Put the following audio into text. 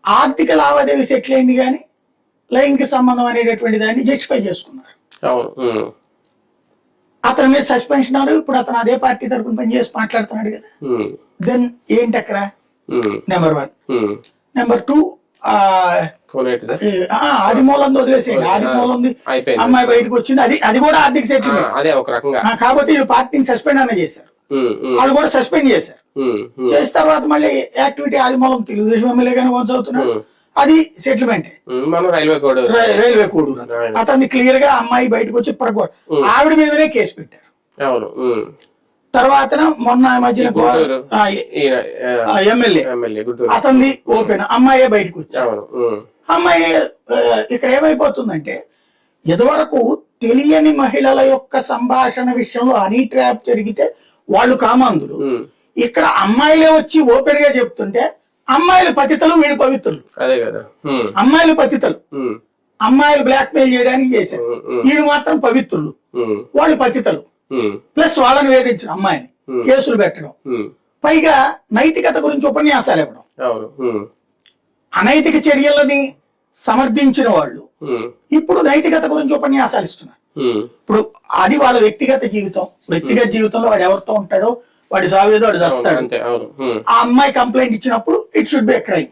ఆర్థిక లావాదేవీ సెటిల్ అయింది కానీ లైంగిక సంబంధం అనేటటువంటి దాన్ని జస్టిఫై చేసుకున్నారు. అతని మీద సస్పెన్షన్ అన్నారు. ఇప్పుడు అతను అదే పార్టీ తరఫున పనిచేసి మాట్లాడుతున్నాడు కదా. దెన్ ఏంటి అక్కడ నెంబర్ 1. నెంబర్ 2, ఆది మూలం వదిలేసేయండి. ఆది మూలం అమ్మాయి బయటకు వచ్చింది, అది కూడా ఆర్థిక సెటిల్మెంట్. కాబట్టి ఈ పార్టీని సస్పెండ్ అనే చేశారు. వాళ్ళు కూడా సస్పెండ్ చేశారు. చేసిన తర్వాత మళ్ళీ యాక్టివిటీ ఆది మూలం తెలుగుదేశం ఎమ్మెల్యే గానీ కొనసాగుతున్నాడు. అది సెటిల్మెంట్. రైల్వే కోడూరు అతన్ని క్లియర్ గా అమ్మాయి బయటకు వచ్చి ఆవిడ మీదనే కేసు పెట్టారు. తర్వాత మొన్న మధ్యన ఎమ్మెల్యే అతన్ని ఓపెన్, అమ్మాయే బయటకు వచ్చారు. అమ్మాయి ఇక్కడ ఏమైపోతుందంటే ఇదివరకు తెలియని మహిళల యొక్క సంభాషణ విషయంలో హనీ ట్రాప్ జరిగితే వాళ్ళు కామాంధులు. ఇక్కడ అమ్మాయిలే వచ్చి ఓపెన్ గా చెప్తుంటే అమ్మాయిలు పతితలు, వీడు పవిత్రులు. అమ్మాయిలు పతితలు, అమ్మాయిలు బ్లాక్ మెయిల్ చేయడానికి చేశారు. వీడు మాత్రం పవిత్రులు, వాళ్ళు పతితలు. ప్లస్ వాళ్ళని వేధించడం, అమ్మాయిని కేసులు పెట్టడం, పైగా నైతికత గురించి ఉపన్యాసాలు ఇవ్వడం. అనైతిక చర్యలని సమర్థించిన వాళ్ళు ఇప్పుడు నైతికత గురించి ఉపన్యాసాలు ఇస్తున్నారు. ఇప్పుడు అది వాళ్ళ వ్యక్తిగత జీవితంలో వాడు ఎవరితో ఉంటాడో, వాడి సావేదో వాడు చేస్తాడు. ఆ అమ్మాయి కంప్లైంట్ ఇచ్చినప్పుడు it should be a crime.